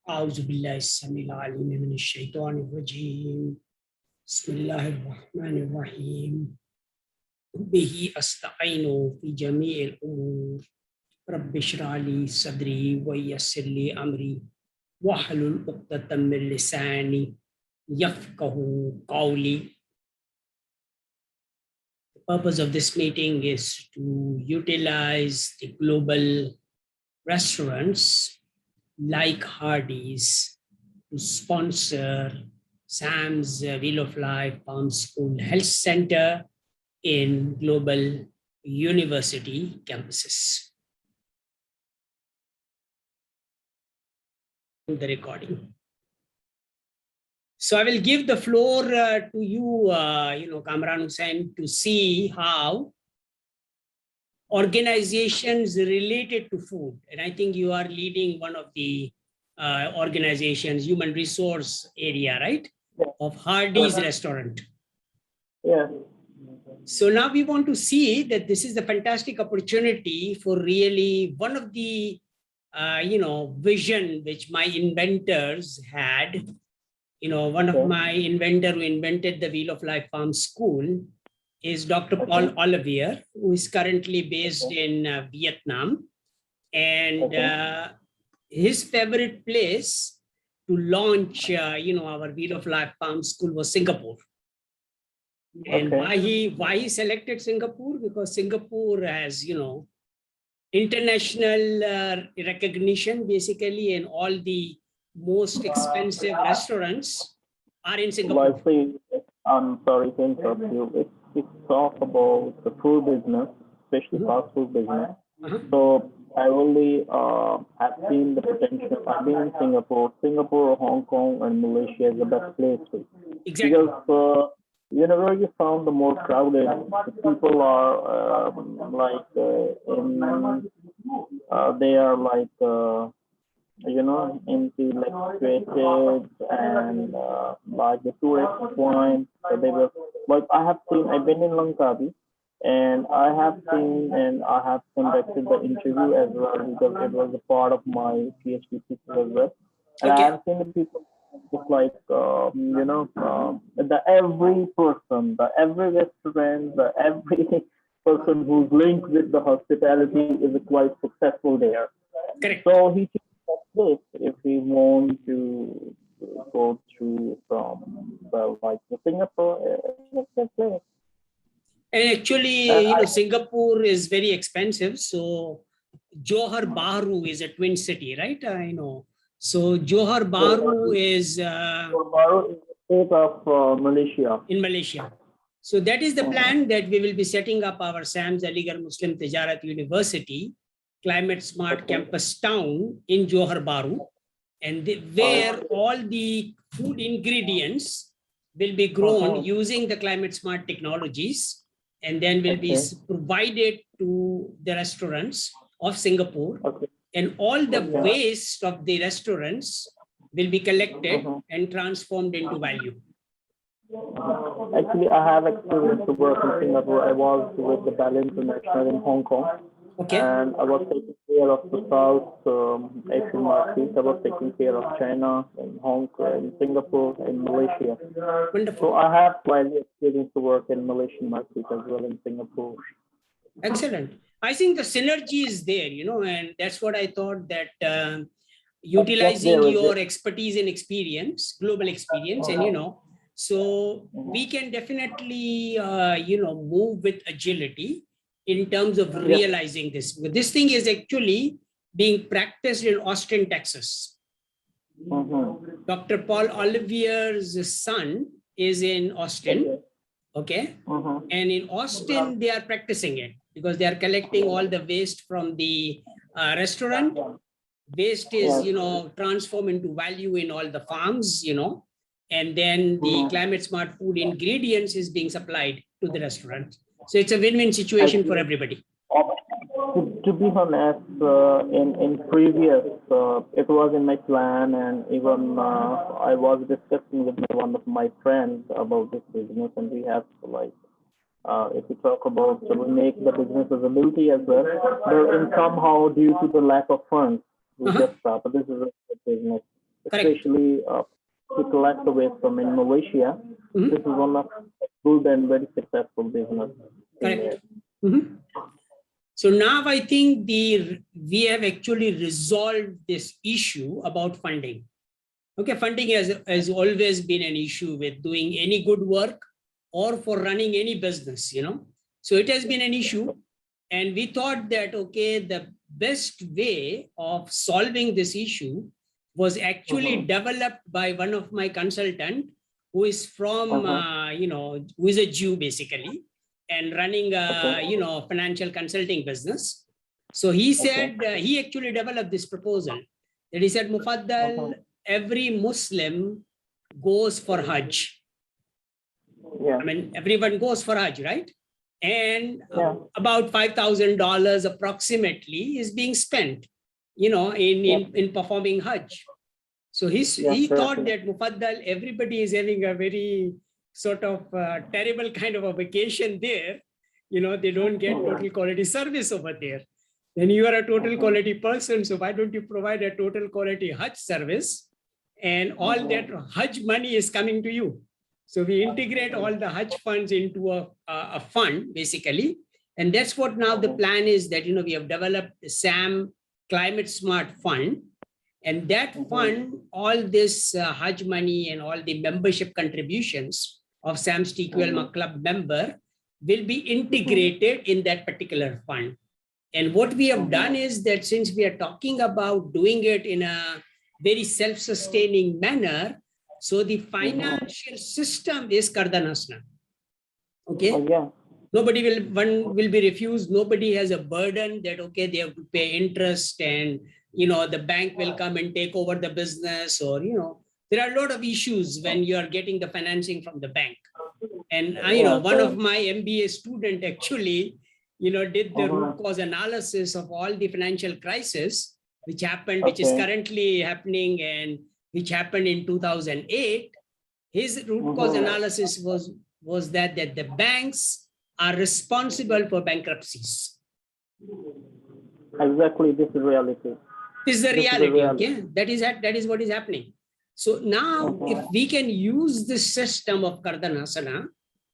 أعوذ بالله السميع العليم من الشيطان الرجيم بسم الله الرحمن الرحيم به أستعين في جميع الأمور رب اشرح لي صدري ويسر لي أمري واحلل عقدة من لساني يفقه قولي. The purpose of this meeting is to utilize the global restaurants like Hardee's to sponsor SAMS Wheel of Life Palm School Health Center in global university campuses. The recording. So I will give the floor to you, Kamran Hussain, to see how organizations related to food, and I think you are leading one of the organizations, human resource area, right? Yeah. Of Hardee's restaurant. Yeah. So now we want to see that this is a fantastic opportunity for really one of the, vision which my inventors had. One of my inventor who invented the Wheel of Life Farm School is Dr. Paul Olivier, who is currently based in Vietnam. And his favorite place to launch, our Wheel of Life Farm School was Singapore. And why he selected Singapore? Because Singapore has, international recognition basically, and all the most expensive restaurants are in Singapore. I'm sorry to interrupt you. It's talk about the food business, especially fast food business. So I only have seen the potential. I've been in Singapore, Hong Kong, and Malaysia is the best place to. Exactly. Because whenever you found the more crowded, the people are they are into like creative and like the tourist points. So they were like I've been in Langkawi, and I have seen and I have conducted the interview as well because it was a part of my PhD thesis as well. And I have seen the people just like every restaurant, every person who's linked with the hospitality is quite successful there. Correct. So he this if we want to go through from the Singapore. And actually, Singapore is very expensive. So Johor Bahru is a twin city, right? I know. So Johor Bahru is the state of Malaysia. In Malaysia. So that is the plan that we will be setting up our SAMS Aligarh Muslim Tijarat University Climate Smart Campus Town in Johor Bahru, and where all the food ingredients will be grown using the climate smart technologies, and then will be provided to the restaurants of Singapore, and all the waste of the restaurants will be collected and transformed into value. Actually, I have experience to work in Singapore. I was with the Bell International in Hong Kong. And I was taking care of the South Asian market. I was taking care of China and Hong Kong, and Singapore, and Malaysia. Wonderful. So I have widely experience to work in Malaysian market as well in Singapore. Excellent. I think the synergy is there, and that's what I thought that utilizing your expertise and experience, global experience, and so we can definitely move with agility in terms of realizing this. This thing is actually being practiced in Austin, Texas. Dr. Paul Olivier's son is in Austin. And in Austin, they are practicing it because they are collecting all the waste from the restaurant. Waste is, transformed into value in all the farms, and then the climate smart food ingredients is being supplied to the restaurant. So it's a win-win situation for everybody. To be honest, in previous, it was in my plan, and even I was discussing with one of my friends about this business, and we have if we talk about, so we make the business as a multi as well, but in somehow due to the lack of funds, we just stop. But this is a business. especially to collect the waste from in Malaysia. This is one of the good and very successful business. Correct. So now I think we have actually resolved this issue about funding. Okay, funding has always been an issue with doing any good work or for running any business, So it has been an issue. And we thought that, okay, the best way of solving this issue was actually developed by one of my consultant who is from, who is a Jew basically, and running a, financial consulting business. So he said, he actually developed this proposal that he said, Mufaddal, every Muslim goes for Hajj. Yeah. I mean, everyone goes for Hajj, right? And about $5,000 approximately is being spent, in performing Hajj. So he thought that Mufaddal, everybody is having a very sort of terrible kind of a vacation there. They don't get total quality service over there. Then you are a total quality person. So why don't you provide a total quality Hajj service? And all that Hajj money is coming to you. So we integrate all the Hajj funds into a fund, basically. And that's what now the plan is that, we have developed the SAM Climate Smart Fund. And that fund, all this Hajj money and all the membership contributions of SAM's TQLMA club member will be integrated in that particular fund. And what we have done is that since we are talking about doing it in a very self-sustaining manner, so the financial system is Kardanasna. Okay. Nobody will be refused. Nobody has a burden that, okay, they have to pay interest and, the bank will come and take over the business, or, there are a lot of issues when you are getting the financing from the bank. And one of my MBA student actually, did the root cause analysis of all the financial crisis, which happened, which is currently happening, and which happened in 2008. His root cause analysis was that the banks are responsible for bankruptcies. Exactly, this is reality. This is the reality, okay? That is what is happening. So now, if we can use this system of Kardanasana,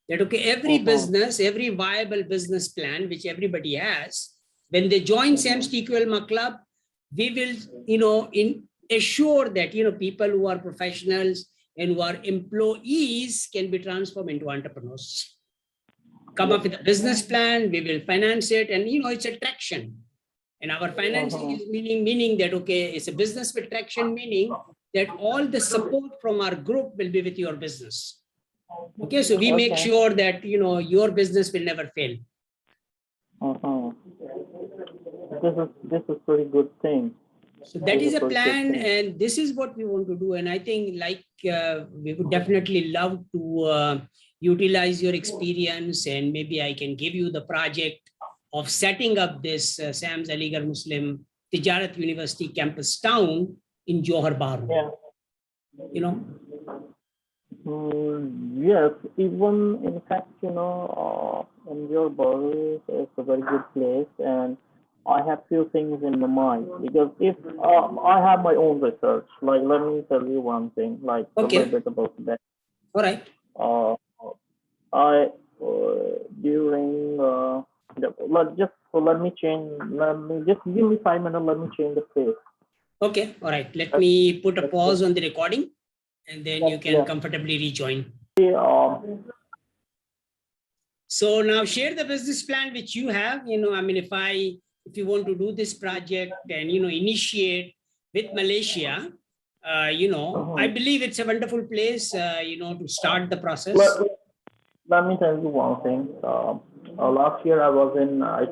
that, okay, every business, every viable business plan, which everybody has, when they join SAM's TQLMA club, we will, assure that, people who are professionals and who are employees can be transformed into entrepreneurs. Come up with a business plan, we will finance it, and, it's a traction. And our financing is meaning that, okay, it's a business with traction, meaning that all the support from our group will be with your business. Okay, so we make sure that, your business will never fail. This is pretty good thing. So that is a plan, and this is what we want to do. And I think, we would definitely love to utilize your experience, and maybe I can give you the project of setting up this SAMS Aligarh Muslim Tijarat University campus town in Johar Bahru. Yes, even in fact, in Johar Bahru is a very good place, and I have few things in my mind, because if I have my own research, let me tell you one thing, a little bit about that. All right. Let me just give me 5 minutes. Let me change the place. Okay. All right. Let me put a pause on the recording, and then you can comfortably rejoin. So now share the business plan which you have. If you want to do this project and, initiate with Malaysia, I believe it's a wonderful place, to start the process. Let me tell you one thing. Last year I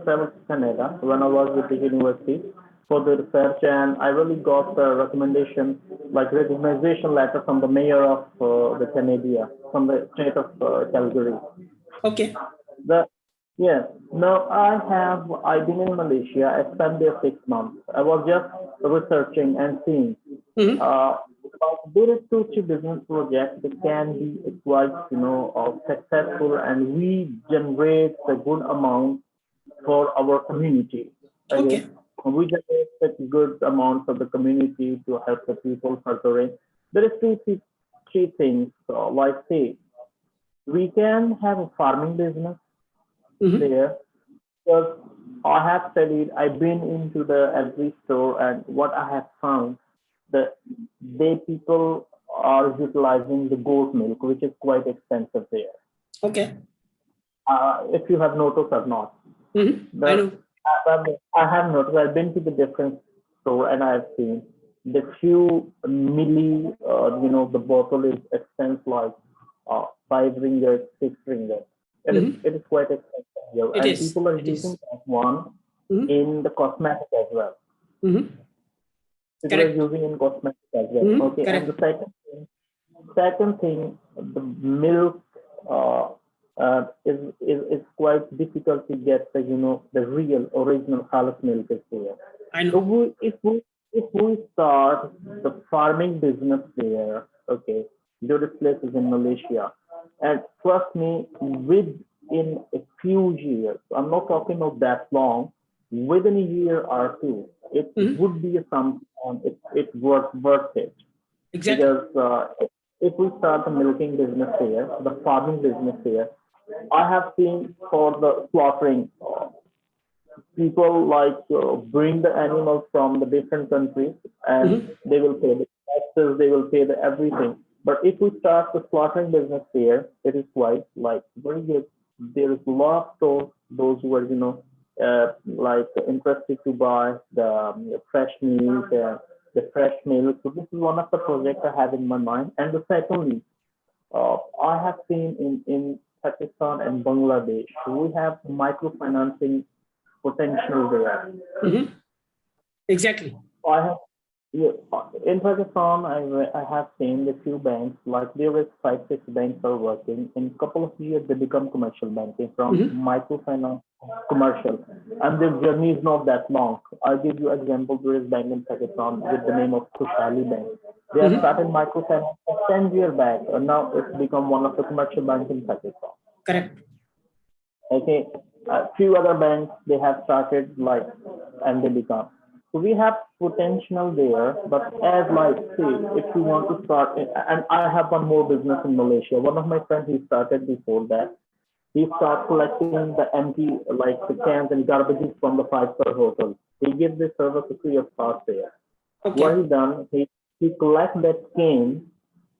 traveled to Canada when I was with the university for the research, and I really got a recommendation, recognition letter from the mayor of the Canada, from the state of Calgary. Okay. Now I've been in Malaysia. I spent there 6 months. I was just researching and seeing. There is two business projects that can be quite, successful, and we generate a good amount for our community. we generate good amounts of the community to help the people furthering. There is three things. Like say, we can have a farming business there. Because I have studied, I've been into the every store, and what I have found that people are utilizing the goat milk, which is quite expensive there. Okay. If you have noticed or not. I know. I have noticed. I've been to the different store and I've seen the few milli. The bottle is expensive like 5 ringgit, 6 ringgit. It is quite expensive here, It and is. people are It using is. that one in the cosmetic as well. People Correct. are using in cosmetic as well. Okay, Correct. and the second thing, the milk is quite difficult to get the the real original Khalis milk is there. I know. So if we start the farming business there, okay, this place is in Malaysia, and trust me, within a few years, I'm not talking of that long, within a year or two, it would be something. It worth it. Exactly. Because if we start the milking business here, the farming business here, I have seen for the slaughtering, people like bring the animals from the different countries, and they will pay the taxes, they will pay the everything. But if we start the slaughtering business here, it is quite like very good. There is a lot of stores, those who are like interested to buy the fresh meat, the fresh milk. So this is one of the projects I have in my mind. And the secondly, I have seen in Pakistan and Bangladesh, we have microfinancing potential there. Exactly. I have, yeah, in Pakistan, I have seen a few banks, like there is 5, 6 banks are working. In a couple of years, they become commercial banking from microfinance commercial, and their journey is not that long. I'll give you an example. There is a bank in Pakistan with the name of Kushali Bank. They have started microfinance 10 years back, and now it's become one of the commercial banks in Pakistan. Correct. Okay, a few other banks they have started and they become. So we have potential there, but as like say, if you want to start, and I have one more business in Malaysia. One of my friends he started before that. He started collecting the empty like the cans and garbages from the 5-star hotel. He gives this service free of cost there. Okay. What he done, he collects that can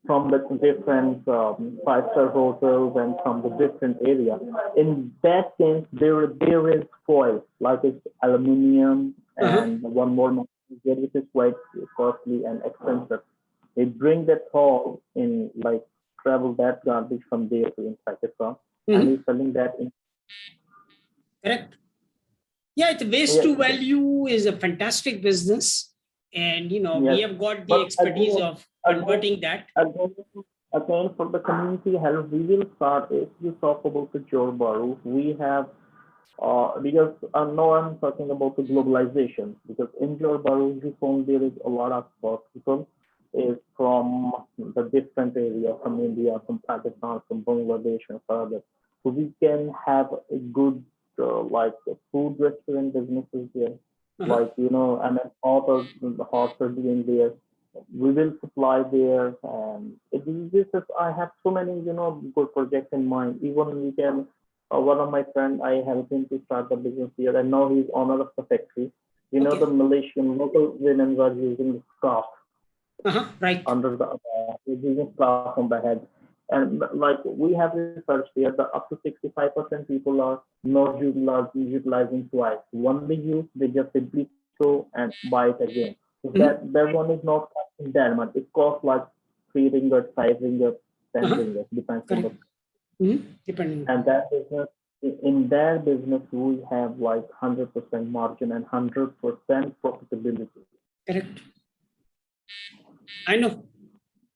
from the different 5-star hotels and from the different area. In that case, there is foil, like it's aluminium and one more material, which is quite costly and expensive. They bring that all in, like travel that garbage from there to in Pakistan, and he's selling that in. Correct. Yeah, it's waste to value is a fantastic business, and we have got the expertise of converting that. Again, for the community health, we will start. If you talk about the Johor Bahru, we have because now I'm talking about the globalization. Because in Johor Bahru, we found there is a lot of people is from the different areas, from India, from Pakistan, from Bangladesh, and further. So we can have a good like food restaurant businesses there, like and then horse are doing there. We will supply there, and I have so many good projects in mind. Even we can. One of my friends, I helped him to start the business here, and now he's owner of the factory. The Malaysian local women were using the scarf right under the using scarf on the head. And like we have research here, that up to 65% people are not utilizing twice. One they use, they just simply throw and buy it again. So that one is not costing that much. It costs like 3 ringgit, 5 ringgit, 10 ringgit, depends on the. Depending. And that business, in that business, we have like 100% margin and 100% profitability. Correct. I know.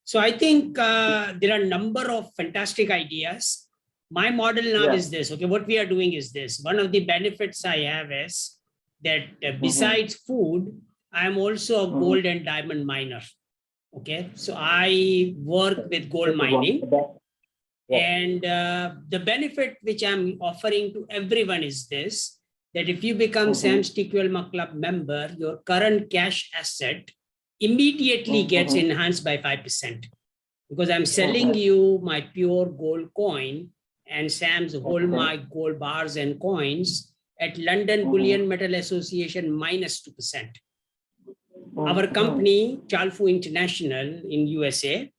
So I think there are a number of fantastic ideas. My model now is this. Okay, what we are doing is this. One of the benefits I have is that besides food, I am also a gold and diamond miner. Okay, so I work with gold mining. And the benefit which I'm offering to everyone is this, that if you become SAMS TQLMA Club member, your current cash asset immediately gets enhanced by 5%. Because I'm selling you my pure gold coin and SAM's hallmark gold bars and coins at London Bullion Metal Association minus 2%. Our company, Chalfu International in USA,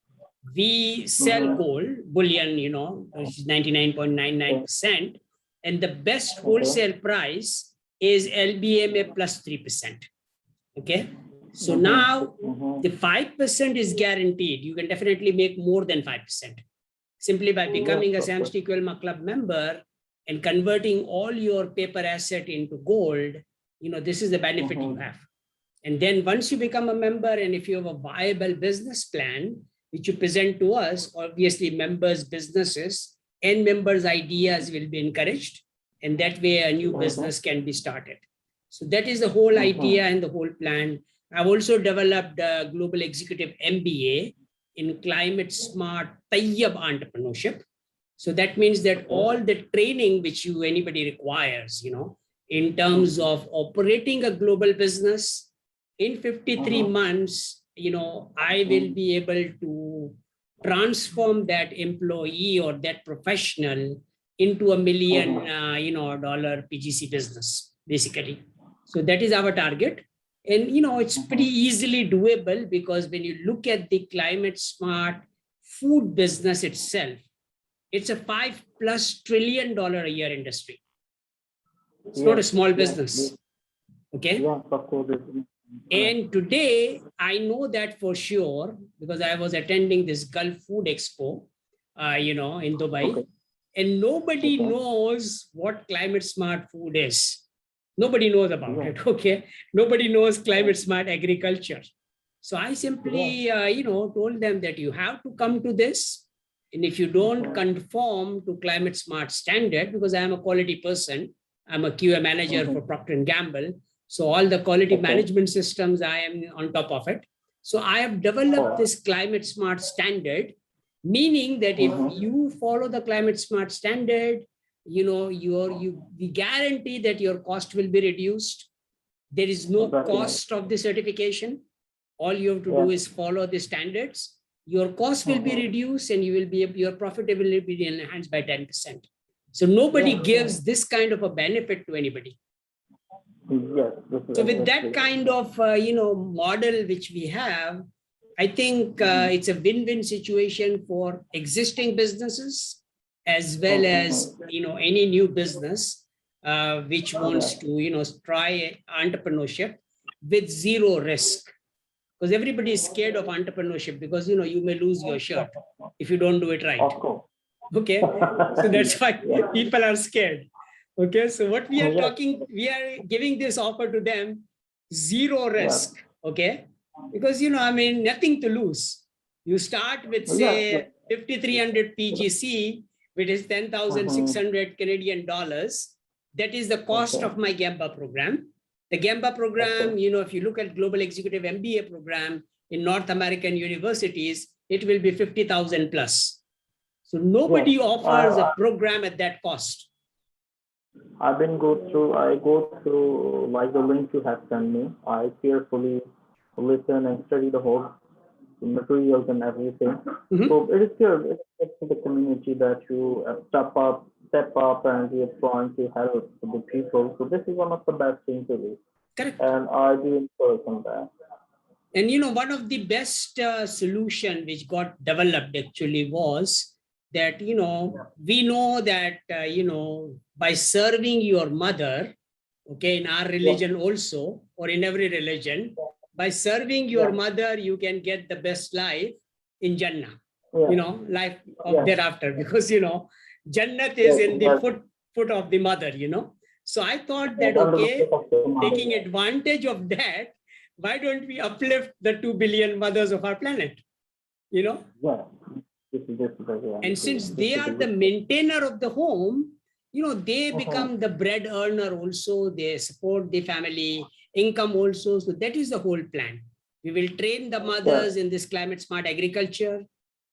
we sell gold, bullion, which is 99.99%. And the best wholesale price is LBMA plus 3%. Okay. So now the 5% is guaranteed. You can definitely make more than 5%. Simply by becoming a SAMS TQLMA Club member and converting all your paper asset into gold, this is the benefit you have. And then once you become a member, and if you have a viable business plan, which you present to us, obviously members' businesses and members' ideas will be encouraged. And that way a new business can be started. So that is the whole idea and the whole plan. I've also developed a global executive MBA in climate smart Tayyeb entrepreneurship. So that means that all the training which anybody requires, in terms of operating a global business in 53 months, I will be able to transform that employee or that professional into $1 million, dollar PGC business, basically. So that is our target. And, it's pretty easily doable because when you look at the climate smart food business itself, it's a $5+ trillion a year industry. It's not a small business. Okay. And today I know that for sure because I was attending this Gulf Food Expo, in Dubai, and nobody knows what climate smart food is. Nobody knows about it. Okay. Nobody knows climate smart agriculture. So I simply, told them that you have to come to this. And if you don't conform to climate smart standard, because I am a quality person, I'm a QA manager for Procter & Gamble. So all the quality management systems, I am on top of it. So I have developed this climate smart standard, meaning that if you follow the climate smart standard, we guarantee that your cost will be reduced. There is no cost of the certification. All you have to do is follow the standards. Your cost will be reduced and your profitability will be enhanced by 10%. So nobody gives this kind of a benefit to anybody. So with that kind of, model which we have, I think it's a win-win situation for existing businesses as well as, any new business which wants to, try entrepreneurship with zero risk. Because everybody is scared of entrepreneurship because, you may lose your shirt if you don't do it right. Okay. So that's why people are scared. Okay. So what we are talking, we are giving this offer to them, zero risk. Okay. Because, nothing to lose. You start with, say, 5,300 PGC, which is 10,600 Canadian dollars. That is the cost of my GEMBA program. The GEMBA program, if you look at Global Executive MBA program in North American universities, it will be 50,000 plus. So nobody offers a program at that cost. I go through like the link you have sent me. I carefully listen and study the whole materials and everything. So it is clear it's to the community that you step up and you're trying to help the people. So this is one of the best things to do. Correct. And I do encourage on that. And one of the best solution which got developed actually was that, we know that, by serving your mother, okay, in our religion also, or in every religion, by serving your mother, you can get the best life in Jannah, life of thereafter, because, Jannat is in the foot of the mother, So I thought that, okay, taking advantage of that, why don't we uplift the 2 billion mothers of our planet, And since they are the maintainer of the home, they become the bread earner also, they support the family income also. So that is the whole plan. We will train the mothers in this climate smart agriculture.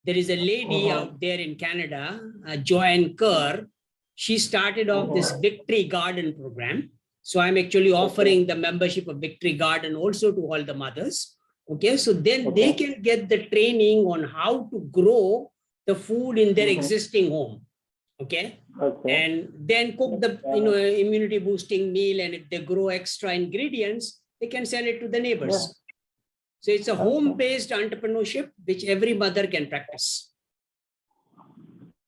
There is a lady out there in Canada, Joanne Kerr. She started off this Victory Garden program. So I'm actually offering the membership of Victory Garden also to all the mothers. Okay, so then they can get the training on how to grow the food in their existing home. Okay. And then cook the immunity boosting meal, and if they grow extra ingredients, they can sell it to the neighbors. So it's a home-based entrepreneurship which every mother can practice.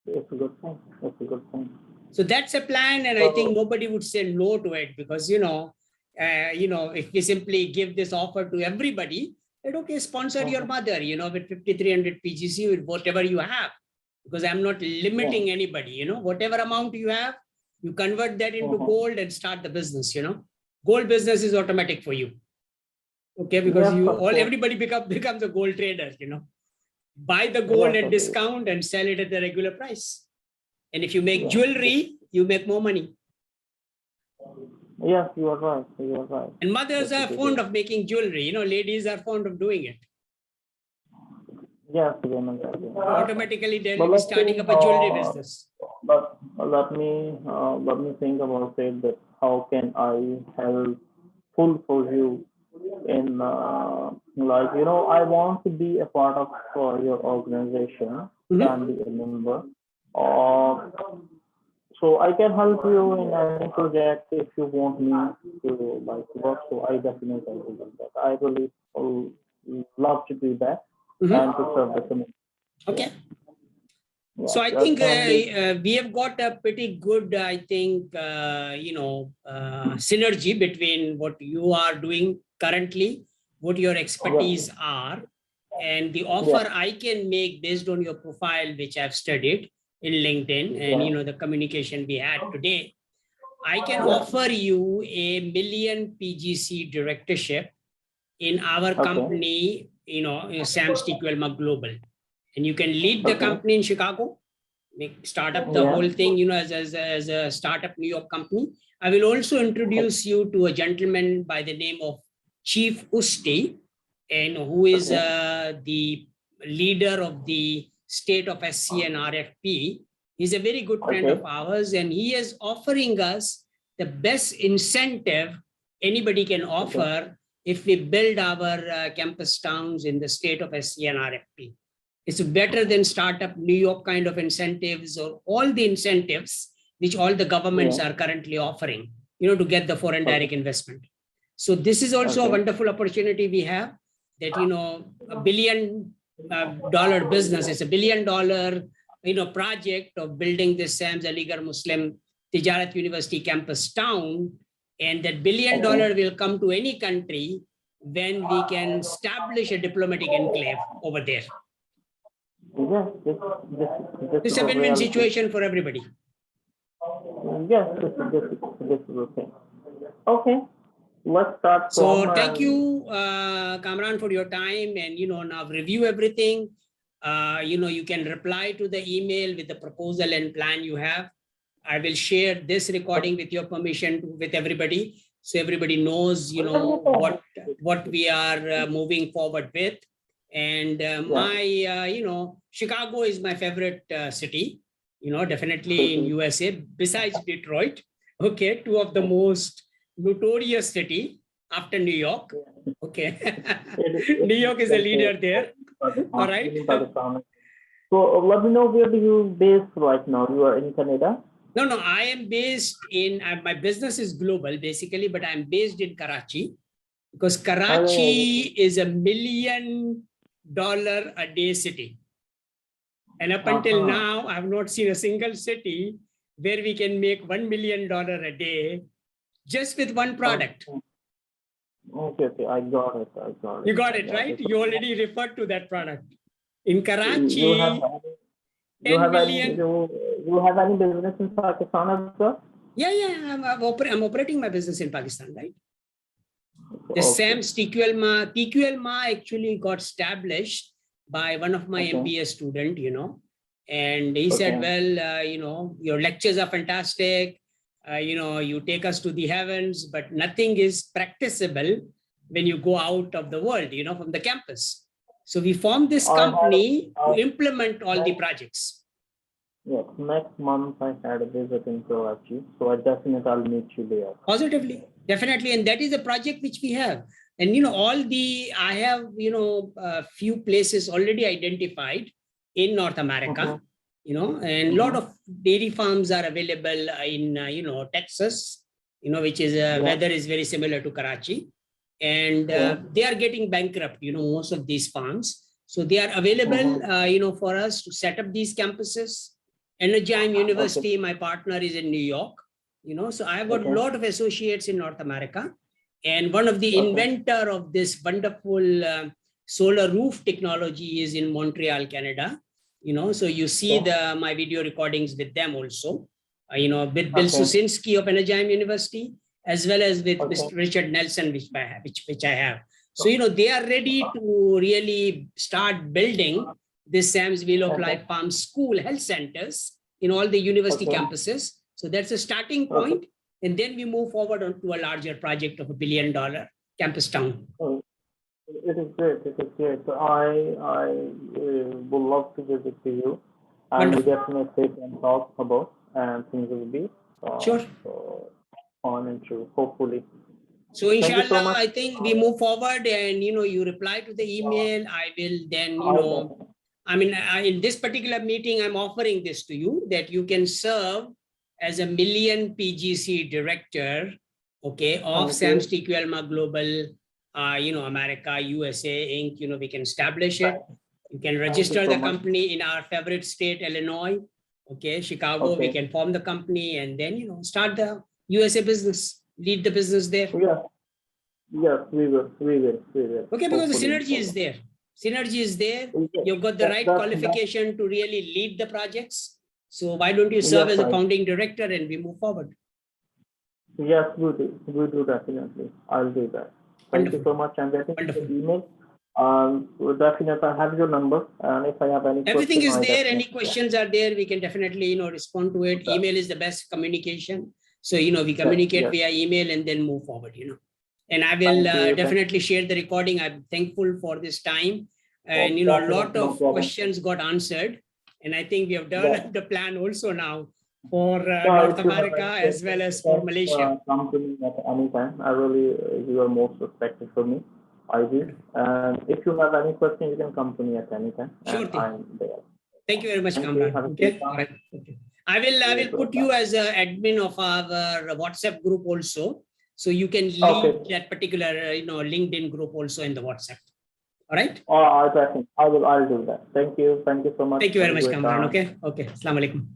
It's a good thing. It's a good thing. So that's a plan, and I think nobody would say no to it, because if we simply give this offer to everybody, that okay, sponsor your mother, with 5,300 PGC, with whatever you have, because I'm not limiting anybody. Whatever amount you have, you convert that into gold and start the business. Gold business is automatic for you. Okay, because everybody becomes a gold trader. Buy the gold at discount and sell it at the regular price. And if you make jewelry, you make more money. Yes, you are right. You are right. And mothers are fond of making jewelry. Ladies are fond of doing it. Yes, automatically they'll be starting up a jewelry business. But let me think about it. That how can I help fulfill you in I want to be a part of your organization and be a member. So I can help you in any project if you want me to work. So I definitely will do that. I really love to do that and to serve the community. Okay. So I think we have got a pretty good, synergy between what you are doing currently, what your expertise are, and the offer I can make based on your profile, which I've studied in LinkedIn and, the communication we had today. I can offer you a million PGC directorship in our company, SAMS TQLMA Global. And you can lead the company in Chicago, start up the whole thing, as a startup New York company. I will also introduce you to a gentleman by the name of Chief Usti, and who is the leader of the state of SC and RFP. He's a very good friend of ours, and he is offering us the best incentive anybody can offer if we build our campus towns in the state of SC and RFP. It's better than startup New York kind of incentives or all the incentives which all the governments are currently offering, to get the foreign direct investment. So this is also a wonderful opportunity we have, that, $1 billion business. It's $1 billion, project of building this SAMS Aligarh Muslim Tijarat University campus town. And that $1 billion will come to any country when we can establish a diplomatic enclave over there. Yes, It's a win-win situation for everybody. Yes, this is okay. Okay, let's start. So thank you, Kamran, for your time, and now review everything. You can reply to the email with the proposal and plan you have. I will share this recording with your permission with everybody, so everybody knows what we are moving forward with. And Chicago is my favorite city, definitely in USA, besides Detroit. Okay, two of the most notorious city after New York. Okay, New York is a leader there. All right. So let me know, where do you base right now? You are in Canada? No, I am based in, my business is global basically, but I'm based in Karachi, because Karachi is $1 million a day city. And up until now, I have not seen a single city where we can make $1 million a day just with one product. Okay, I got it. You got it, right? You already referred to that product. In Karachi, you have any business in Pakistan as well? Yeah. I'm operating my business in Pakistan, right? The SAMS TQLMA actually got established by one of my MBA student, and he said, well, your lectures are fantastic. You take us to the heavens, but nothing is practicable when you go out of the world, from the campus. So we formed this company to implement all the projects. Yes, next month I had a visit in Karachi, so I definitely will meet you there. Positively. Definitely. And that is a project which we have. And, I have, a few places already identified in North America, and a lot of dairy farms are available in, Texas, which is, weather is very similar to Karachi. And they are getting bankrupt, most of these farms. So they are available, for us to set up these campuses. Energym University, my partner is in New York. So I've got a lot of associates in North America, and one of the inventor of this wonderful solar roof technology is in Montreal, Canada. So you see my video recordings with them also, with Bill Susinski of Energym University, as well as with Mr. Richard Nelson, which I have. So, they are ready to really start building this SAMS Wheel of Life Farm School health centers in all the university campuses. So that's a starting point. And then we move forward onto a larger project of $1 billion campus town. It is great. It is great. So I would love to visit to you, and we definitely can talk about, and things will be on and through, hopefully. So inshallah, I think we move forward, and you reply to the email. I will then, in this particular meeting, I'm offering this to you, that you can serve as a million PGC director, of SAMS TQLMA Global, America, USA, Inc. We can establish it. You can register the company in our favorite state, Illinois. Chicago, we can form the company and then, start the USA business, lead the business there. Yes, we will. Okay, because the synergy is there. Synergy is there. You've got the right qualification to really lead the projects. So why don't you serve as a founding director and we move forward? Yes, we do. We do definitely. I'll do that. Thank you so much. I'm getting the email. Definitely, I have your number, and if I have any everything is there. Any questions are there, we can definitely respond to it. Email is the best communication. So we communicate via email and then move forward. And I will definitely share the recording. I'm thankful for this time, and a lot of questions got answered. And I think we have developed a plan also now for North America as well as for Malaysia. Come to me at any time. I really, you are most respected for me. I do. And if you have any questions, you can come to me at any time. Sure thing. I'm there. Thank you very much, Kamran. Okay. I will put you as an admin of our WhatsApp group also, so you can lead that particular LinkedIn group also in the WhatsApp. All right. I'll do that. Thank you so much. Thank you very much, Kamran. Okay. Assalamu alaikum.